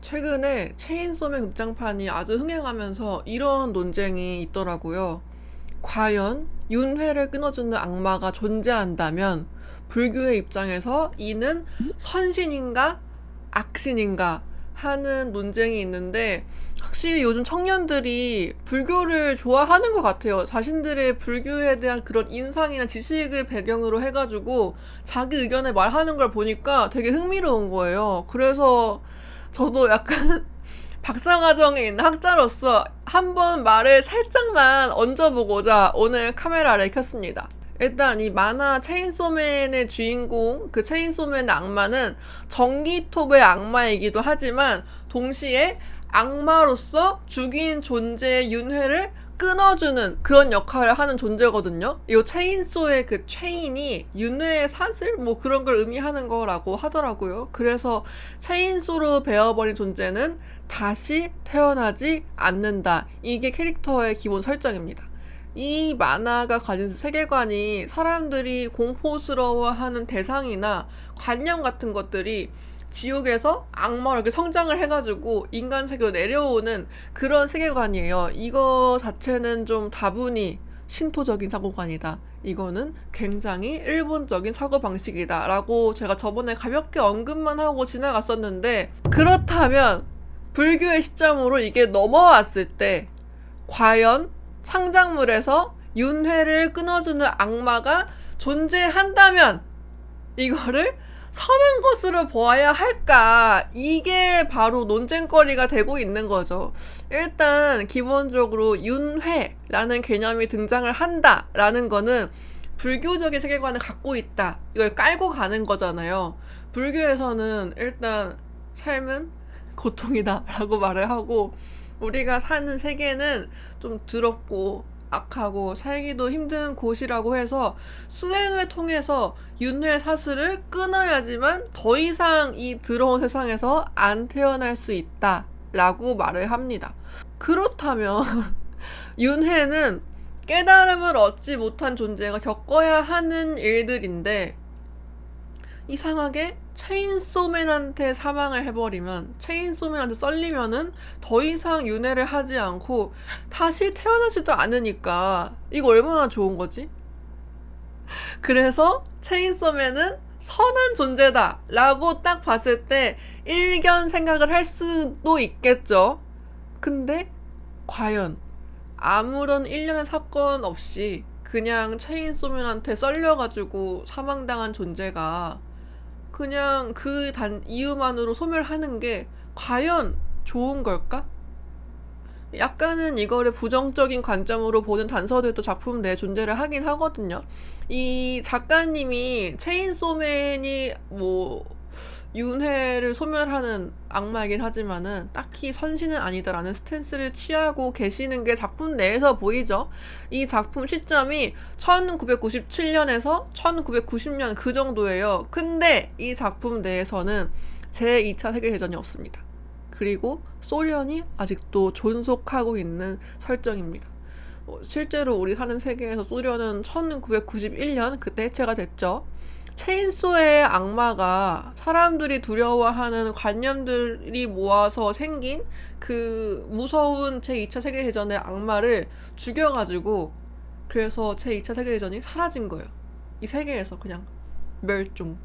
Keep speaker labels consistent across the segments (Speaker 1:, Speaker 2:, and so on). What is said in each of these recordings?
Speaker 1: 최근에 체인소맨 극장판이 아주 흥행하면서 이런 논쟁이 있더라고요. 과연 윤회를 끊어주는 악마가 존재한다면 불교의 입장에서 이는 선신인가 악신인가 하는 논쟁이 있는데, 확실히 요즘 청년들이 불교를 좋아하는 것 같아요. 자신들의 불교에 대한 그런 인상이나 지식을 배경으로 해가지고 자기 의견을 말하는 걸 보니까 되게 흥미로운 거예요. 그래서 저도 약간 박사과정에 있는 학자로서 한번 말을 살짝만 얹어보고자 오늘 카메라를 켰습니다. 일단 이 만화 체인소맨의 주인공, 그 체인소맨의 악마는 전기톱의 악마이기도 하지만 동시에 악마로서 죽인 존재의 윤회를 끊어주는 그런 역할을 하는 존재거든요. 이 체인소의 그 체인이 윤회의 사슬 뭐 그런 걸 의미하는 거라고 하더라고요. 그래서 체인소로 베어버린 존재는 다시 태어나지 않는다. 이게 캐릭터의 기본 설정입니다. 이 만화가 가진 세계관이 사람들이 공포스러워하는 대상이나 관념 같은 것들이 지옥에서 악마로 이렇게 성장을 해가지고 인간 세계로 내려오는 그런 세계관이에요. 이거 자체는 좀 다분히 신토적인 사고관이다. 이거는 굉장히 일본적인 사고방식이다 라고 제가 저번에 가볍게 언급만 하고 지나갔었는데, 그렇다면 불교의 시점으로 이게 넘어왔을 때 과연 창작물에서 윤회를 끊어주는 악마가 존재한다면 이거를 선한 것으로 보아야 할까? 이게 바로 논쟁거리가 되고 있는 거죠. 일단 기본적으로 윤회라는 개념이 등장을 한다라는 거는 불교적인 세계관을 갖고 있다, 이걸 깔고 가는 거잖아요. 불교에서는 일단 삶은 고통이다 라고 말을 하고, 우리가 사는 세계는 좀 더럽고 악하고 살기도 힘든 곳이라고 해서 수행을 통해서 윤회 사슬을 끊어야지만 더 이상 이 더러운 세상에서 안 태어날 수 있다 라고 말을 합니다. 그렇다면 윤회는 깨달음을 얻지 못한 존재가 겪어야 하는 일들인데, 이상하게 체인소맨한테 사망을 해버리면, 체인소맨한테 썰리면은 더 이상 윤회를 하지 않고 다시 태어나지도 않으니까 이거 얼마나 좋은 거지? 그래서 체인소맨은 선한 존재다 라고 딱 봤을 때 일견 생각을 할 수도 있겠죠. 근데 과연 아무런 일련의 사건 없이 그냥 체인소맨한테 썰려가지고 사망당한 존재가 그냥 그 이유만으로 소멸하는 게 과연 좋은 걸까? 약간은 이거를 부정적인 관점으로 보는 단서들도 작품 내에 존재를 하긴 하거든요. 이 작가님이 체인소맨이 뭐 윤회를 소멸하는 악마이긴 하지만은 딱히 선신은 아니다라는 스탠스를 취하고 계시는 게 작품 내에서 보이죠. 이 작품 시점이 1997년에서 1990년 그 정도예요. 근데 이 작품 내에서는 제2차 세계대전이 없습니다. 그리고 소련이 아직도 존속하고 있는 설정입니다. 실제로 우리 사는 세계에서 소련은 1991년 그때 해체가 됐죠. 체인소의 악마가 사람들이 두려워하는 관념들이 모아서 생긴 그 무서운 제2차 세계대전의 악마를 죽여가지고, 그래서 제2차 세계대전이 사라진 거예요. 이 세계에서 그냥 멸종.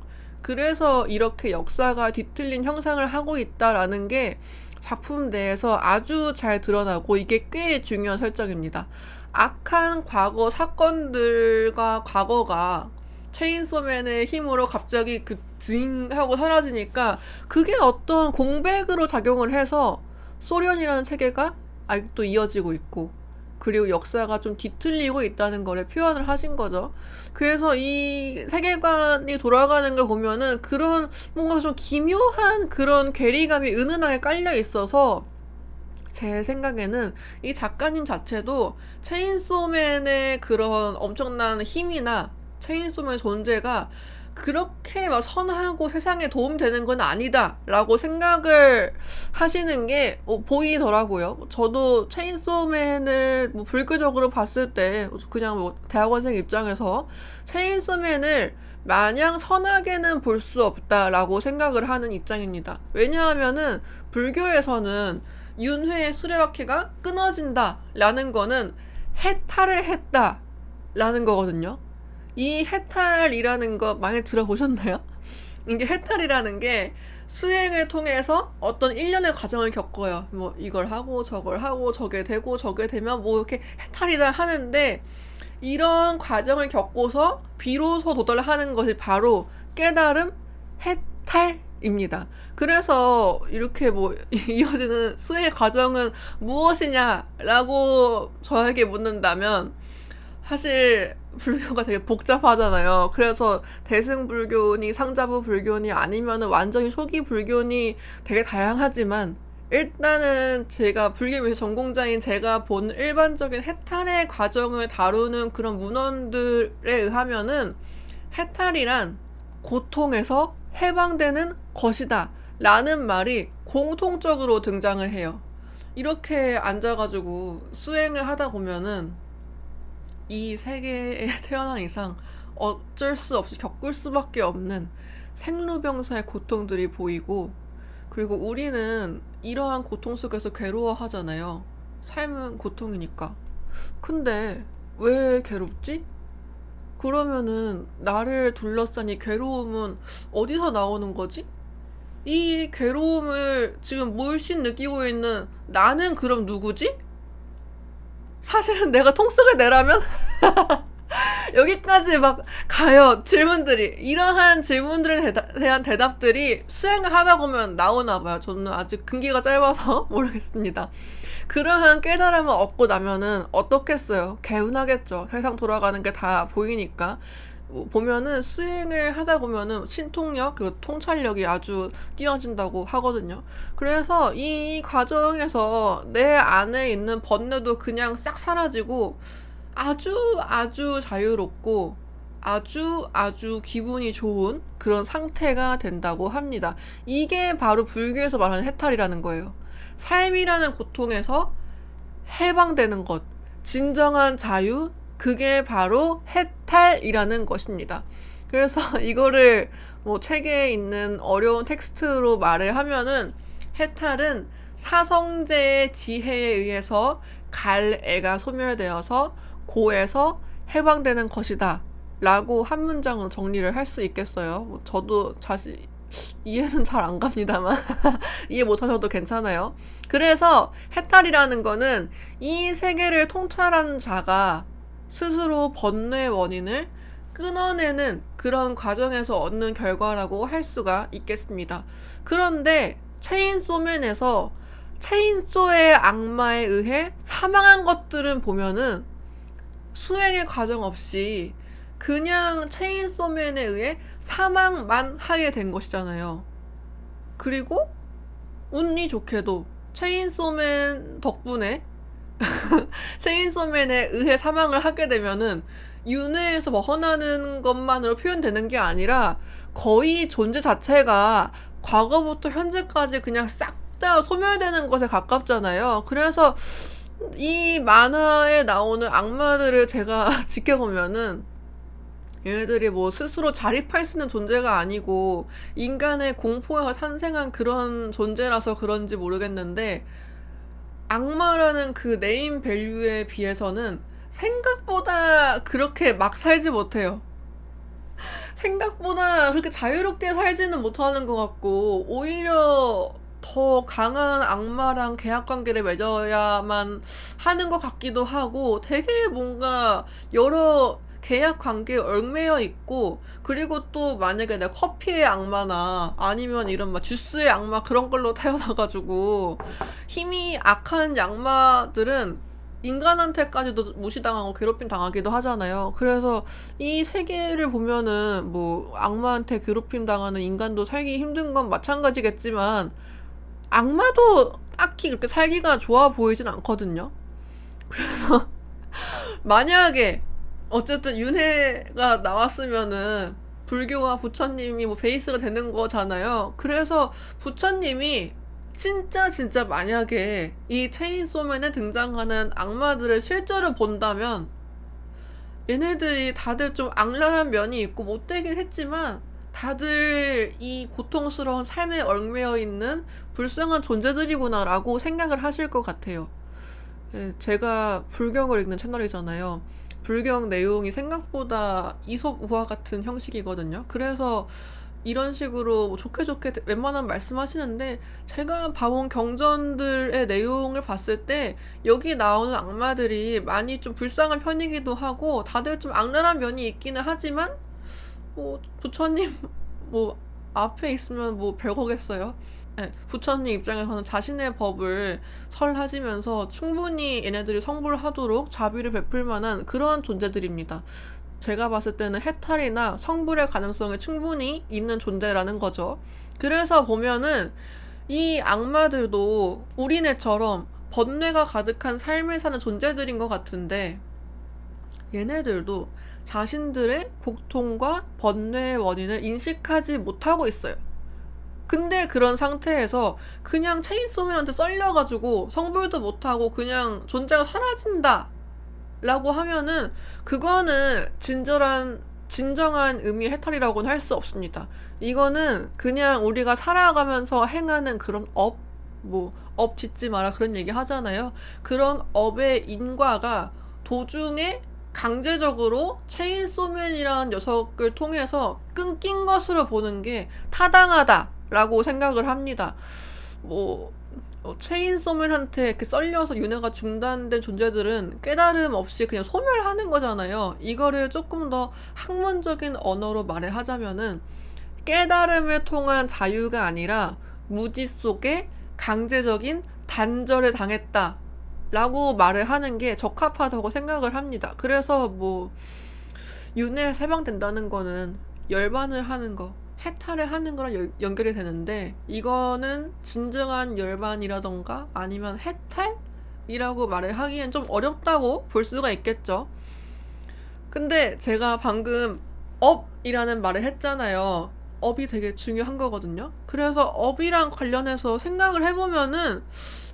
Speaker 1: 그래서 이렇게 역사가 뒤틀린 형상을 하고 있다라는 게 작품 내에서 아주 잘 드러나고, 이게 꽤 중요한 설정입니다. 악한 과거 사건들과 과거가 체인소맨의 힘으로 갑자기 그 징 하고 사라지니까 그게 어떤 공백으로 작용을 해서 소련이라는 체계가 아직도 이어지고 있고, 그리고 역사가 좀 뒤틀리고 있다는 거를 표현을 하신 거죠. 그래서 이 세계관이 돌아가는 걸 보면은 그런 뭔가 좀 기묘한 그런 괴리감이 은은하게 깔려 있어서, 제 생각에는 이 작가님 자체도 체인소맨의 그런 엄청난 힘이나 체인소맨 존재가 그렇게 막 선하고 세상에 도움되는 건 아니다 라고 생각을 하시는 게 보이더라고요. 저도 체인소맨을 뭐 불교적으로 봤을 때, 그냥 뭐 대학원생 입장에서 체인소맨을 마냥 선하게는 볼 수 없다라고 생각을 하는 입장입니다. 왜냐하면은 불교에서는 윤회의 수레바퀴가 끊어진다라는 거는 해탈을 했다라는 거거든요. 이 해탈이라는 거 많이 들어보셨나요? 이게 해탈이라는 게 수행을 통해서 어떤 일련의 과정을 겪어요. 뭐 이걸 하고 저걸 하고 저게 되고 저게 되면 뭐 이렇게 해탈이다 하는데, 이런 과정을 겪고서 비로소 도달하는 것이 바로 깨달음, 해탈입니다. 그래서 이렇게 뭐 이어지는 수행의 과정은 무엇이냐라고 저에게 묻는다면, 사실 불교가 되게 복잡하잖아요. 그래서 대승불교니 상자부 불교니 아니면은 완전히 초기 불교니 되게 다양하지만, 일단은 제가 불교에서 전공자인 제가 본 일반적인 해탈의 과정을 다루는 그런 문헌들에 의하면은, 해탈이란 고통에서 해방되는 것이다 라는 말이 공통적으로 등장을 해요. 이렇게 앉아가지고 수행을 하다 보면은 이 세계에 태어난 이상 어쩔 수 없이 겪을 수밖에 없는 생로병사의 고통들이 보이고, 그리고 우리는 이러한 고통 속에서 괴로워하잖아요. 삶은 고통이니까. 근데 왜 괴롭지? 그러면은 나를 둘러싼 이 괴로움은 어디서 나오는 거지? 이 괴로움을 지금 물씬 느끼고 있는 나는 그럼 누구지? 사실은 내가 통속을 내라면 여기까지 막 가요. 질문들이. 이러한 질문들에 대한 대답들이 수행을 하다 보면 나오나 봐요. 저는 아직 근기가 짧아서 모르겠습니다. 그러한 깨달음을 얻고 나면은 어떻겠어요? 개운하겠죠. 세상 돌아가는 게 다 보이니까. 보면은 수행을 하다 보면은 신통력 그리고 통찰력이 아주 뛰어진다고 하거든요. 그래서 이 과정에서 내 안에 있는 번뇌도 그냥 싹 사라지고 아주 아주 자유롭고 아주 아주 기분이 좋은 그런 상태가 된다고 합니다. 이게 바로 불교에서 말하는 해탈이라는 거예요. 삶이라는 고통에서 해방되는 것, 진정한 자유, 그게 바로 해탈이라는 것입니다. 그래서 이거를 뭐 책에 있는 어려운 텍스트로 말을 하면은, 해탈은 사성제의 지혜에 의해서 갈애가 소멸되어서 고에서 해방되는 것이다 라고 한 문장으로 정리를 할 수 있겠어요. 뭐 저도 사실 이해는 잘 안 갑니다만 이해 못하셔도 괜찮아요. 그래서 해탈이라는 거는 이 세계를 통찰하는 자가 스스로 번뇌의 원인을 끊어내는 그런 과정에서 얻는 결과라고 할 수가 있겠습니다. 그런데 체인소맨에서 체인소의 악마에 의해 사망한 것들은 보면은 수행의 과정 없이 그냥 체인소맨에 의해 사망만 하게 된 것이잖아요. 그리고 운이 좋게도 체인소맨 덕분에 체인소맨에 의해 사망을 하게 되면은 윤회에서 벗어나는 것만으로 표현되는 게 아니라 거의 존재 자체가 과거부터 현재까지 그냥 싹 다 소멸되는 것에 가깝잖아요. 그래서 이 만화에 나오는 악마들을 제가 지켜보면은, 얘네들이 뭐 스스로 자립할 수 있는 존재가 아니고 인간의 공포에서 탄생한 그런 존재라서 그런지 모르겠는데, 악마라는 그 네임 밸류에 비해서는 생각보다 그렇게 막 살지 못해요. 생각보다 그렇게 자유롭게 살지는 못하는 것 같고, 오히려 더 강한 악마랑 계약 관계를 맺어야만 하는 것 같기도 하고, 되게 뭔가 여러 계약 관계에 얽매여 있고, 그리고 또 만약에 내가 커피의 악마나 아니면 이런 막 주스의 악마 그런 걸로 태어나가지고 힘이 악한 악마들은 인간한테까지도 무시당하고 괴롭힘 당하기도 하잖아요. 그래서 이 세계를 보면은 뭐 악마한테 괴롭힘 당하는 인간도 살기 힘든 건 마찬가지겠지만, 악마도 딱히 그렇게 살기가 좋아 보이진 않거든요. 그래서 만약에 어쨌든 윤회가 나왔으면은 불교와 부처님이 뭐 베이스가 되는 거잖아요. 그래서 부처님이 진짜 만약에 이 체인소맨에 등장하는 악마들을 실제로 본다면 얘네들이 다들 좀 악랄한 면이 있고 못되긴 했지만 다들 이 고통스러운 삶에 얽매여 있는 불쌍한 존재들이구나라고 생각을 하실 것 같아요. 예, 제가 불경을 읽는 채널이잖아요. 불경 내용이 생각보다 이솝우화 같은 형식이거든요. 그래서 이런 식으로 뭐 좋게 좋게 웬만하면 말씀하시는데, 제가 봐온 경전들의 내용을 봤을 때 여기 나오는 악마들이 많이 좀 불쌍한 편이기도 하고 다들 좀 악랄한 면이 있기는 하지만 뭐 부처님 뭐 앞에 있으면 뭐 별거겠어요. 네, 부처님 입장에서는 자신의 법을 설하시면서 충분히 얘네들이 성불 하도록 자비를 베풀 만한 그런 존재들입니다. 제가 봤을 때는 해탈이나 성불의 가능성이 충분히 있는 존재라는 거죠. 그래서 보면은 이 악마들도 우리네처럼 번뇌가 가득한 삶을 사는 존재들인 것 같은데, 얘네들도 자신들의 고통과 번뇌의 원인을 인식하지 못하고 있어요. 근데 그런 상태에서 그냥 체인소맨한테 썰려가지고 성불도 못하고 그냥 존재가 사라진다 라고 하면은 그거는 진정한 의미의 해탈이라고는 할 수 없습니다. 이거는 그냥 우리가 살아가면서 행하는 그런 업 짓지 마라 그런 얘기 하잖아요. 그런 업의 인과가 도중에 강제적으로 체인소맨이라는 녀석을 통해서 끊긴 것으로 보는 게 타당하다라고 생각을 합니다. 체인소맨한테 이렇게 썰려서 윤회가 중단된 존재들은 깨달음 없이 그냥 소멸하는 거잖아요. 이거를 조금 더 학문적인 언어로 말을 하자면은 깨달음을 통한 자유가 아니라 무지 속에 강제적인 단절을 당했다 라고 말을 하는 게 적합하다고 생각을 합니다. 그래서 윤회에 해방된다는 거는 열반을 하는 거, 해탈을 하는 거랑 연결이 되는데, 이거는 진정한 열반이라던가 아니면 해탈이라고 말을 하기엔 좀 어렵다고 볼 수가 있겠죠. 근데 제가 방금 업이라는 말을 했잖아요. 업이 되게 중요한 거거든요. 그래서 업이랑 관련해서 생각을 해보면은,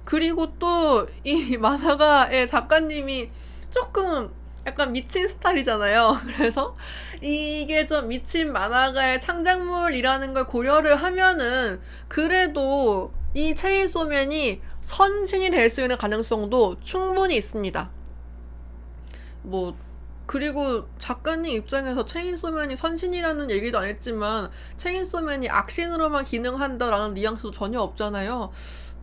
Speaker 1: 그리고 또 이 만화가의 작가님이 조금 약간 미친 스타일이잖아요. 그래서 이게 좀 미친 만화가의 창작물이라는 걸 고려를 하면은 그래도 이 체인소맨이 선신이 될 수 있는 가능성도 충분히 있습니다. 그리고 작가님 입장에서 체인소맨이 선신이라는 얘기도 안 했지만 체인소맨이 악신으로만 기능한다라는 뉘앙스도 전혀 없잖아요.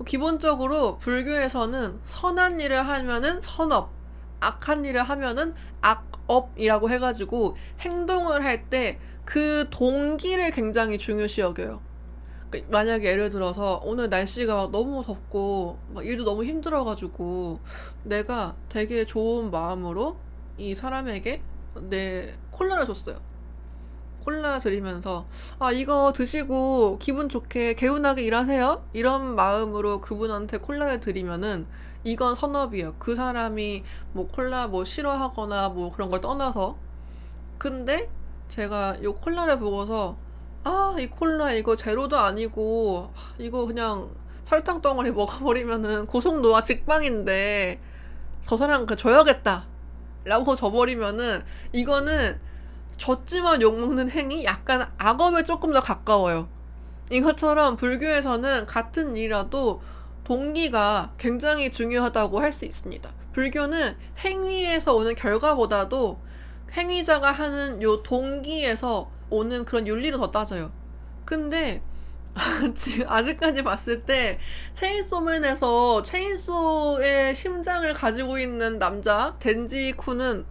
Speaker 1: 기본적으로 불교에서는 선한 일을 하면은 선업, 악한 일을 하면은 악업이라고 해가지고 행동을 할 때 그 동기를 굉장히 중요시 여겨요. 만약에 예를 들어서 오늘 날씨가 막 너무 덥고 막 일도 너무 힘들어가지고 내가 되게 좋은 마음으로 이 사람에게 내 콜라를 줬어요. 콜라 드리면서 이거 드시고 기분 좋게 개운하게 일하세요 이런 마음으로 그분한테 콜라를 드리면은 이건 선업이에요. 그 사람이 콜라 싫어하거나 그런 걸 떠나서. 근데 제가 이 콜라를 보고서 이 콜라 이거 제로도 아니고 이거 그냥 설탕 덩어리 먹어버리면은 고속노화 직방인데 저 사람 줘야겠다 라고 줘버리면은 이거는 줬지만 욕먹는 행위? 약간 악업에 조금 더 가까워요. 이것처럼 불교에서는 같은 일이라도 동기가 굉장히 중요하다고 할 수 있습니다. 불교는 행위에서 오는 결과보다도 행위자가 하는 요 동기에서 오는 그런 윤리를 더 따져요. 근데 지금 아직까지 봤을 때 체인소맨에서 체인소의 심장을 가지고 있는 남자 덴지쿠는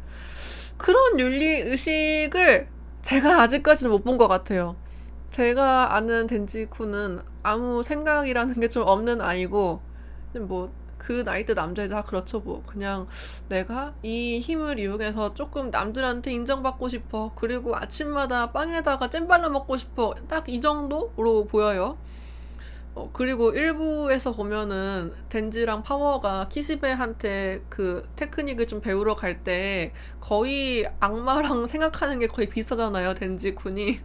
Speaker 1: 그런 윤리의식을 제가 아직까지는 못 본 것 같아요. 제가 아는 덴지쿠는 아무 생각이라는 게 좀 없는 아이고, 그 나이대 남자애들 다 그렇죠. 그냥 내가 이 힘을 이용해서 조금 남들한테 인정받고 싶어. 그리고 아침마다 빵에다가 잼 발라 먹고 싶어. 딱 이 정도로 보여요. 그리고 일부에서 보면은 덴지랑 파워가 키시베한테 그 테크닉을 좀 배우러 갈 때 거의 악마랑 생각하는 게 거의 비슷하잖아요. 덴지 군이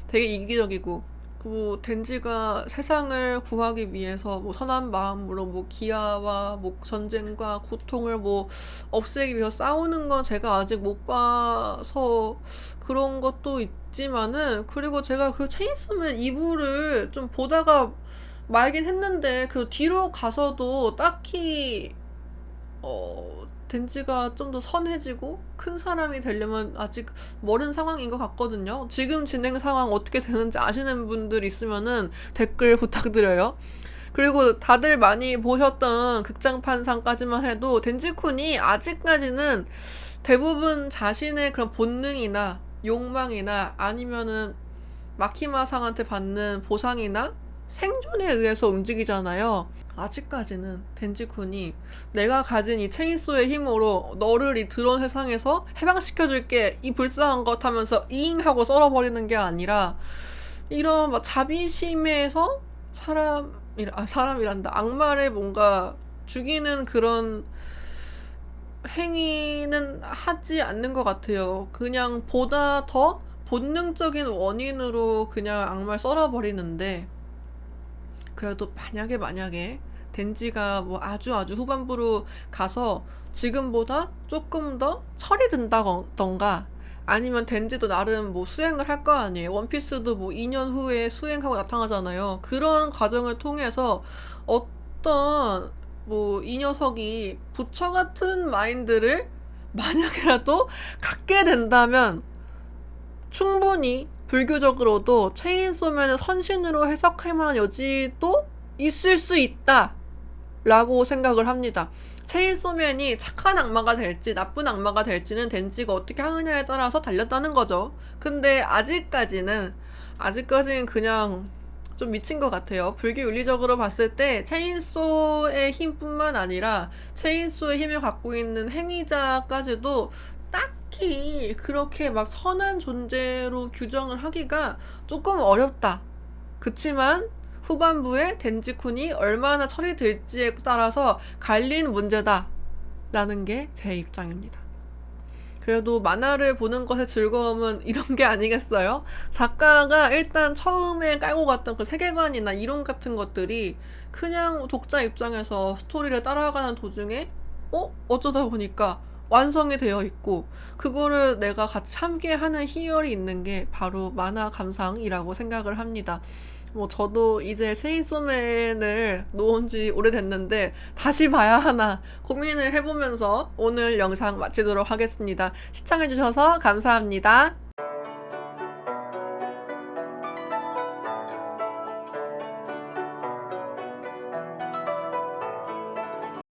Speaker 1: 되게 이기적이고 뭐 덴지가 세상을 구하기 위해서 뭐 선한 마음으로 뭐 기아와 뭐 전쟁과 고통을 뭐 없애기 위해서 싸우는 건 제가 아직 못 봐서 그런 것도 있지만은, 그리고 제가 그 체인소맨 2부를 좀 보다가 말긴 했는데 그 뒤로 가서도 딱히 덴지가 좀 더 선해지고 큰 사람이 되려면 아직 멀은 상황인 것 같거든요. 지금 진행 상황 어떻게 되는지 아시는 분들 있으면은 댓글 부탁드려요. 그리고 다들 많이 보셨던 극장판상까지만 해도 덴지쿤이 아직까지는 대부분 자신의 그런 본능이나 욕망이나 아니면은 마키마상한테 받는 보상이나 생존에 의해서 움직이잖아요. 아직까지는 덴지쿤이 내가 가진 이 체인소의 힘으로 너를 이 드론 세상에서 해방시켜줄게, 이 불쌍한 것 하면서 이잉 하고 썰어버리는 게 아니라 이런 막 자비심에서 사람이란다, 악마를 뭔가 죽이는 그런 행위는 하지 않는 것 같아요. 그냥 보다 더 본능적인 원인으로 그냥 악마를 썰어버리는데, 그래도 만약에 덴지가 뭐 아주 후반부로 가서 지금보다 조금 더 철이 든다던가, 아니면 덴지도 나름 뭐 수행을 할 거 아니에요. 원피스도 뭐 2년 후에 수행하고 나타나잖아요. 그런 과정을 통해서 어떤 뭐 이 녀석이 부처 같은 마인드를 만약에라도 갖게 된다면 충분히 불교적으로도 체인소맨을 선신으로 해석할 만한 여지도 있을 수 있다 라고 생각을 합니다. 체인소맨이 착한 악마가 될지 나쁜 악마가 될지는 덴지가 어떻게 하느냐에 따라서 달렸다는 거죠. 근데 아직까지는 그냥 좀 미친 것 같아요. 불교 윤리적으로 봤을 때 체인소의 힘뿐만 아니라 체인소의 힘을 갖고 있는 행위자까지도 딱히 그렇게 막 선한 존재로 규정을 하기가 조금 어렵다. 그치만 후반부에 덴지쿤이 얼마나 철이 들지에 따라서 갈린 문제다 라는 게 제 입장입니다. 그래도 만화를 보는 것의 즐거움은 이런 게 아니겠어요? 작가가 일단 처음에 깔고 갔던 그 세계관이나 이론 같은 것들이 그냥 독자 입장에서 스토리를 따라가는 도중에 어쩌다 보니까 완성이 되어 있고, 그거를 내가 같이 함께 하는 희열이 있는 게 바로 만화 감상이라고 생각을 합니다. 뭐 저도 이제 체인소맨을 놓은 지 오래됐는데 다시 봐야 하나 고민을 해보면서 오늘 영상 마치도록 하겠습니다. 시청해주셔서 감사합니다.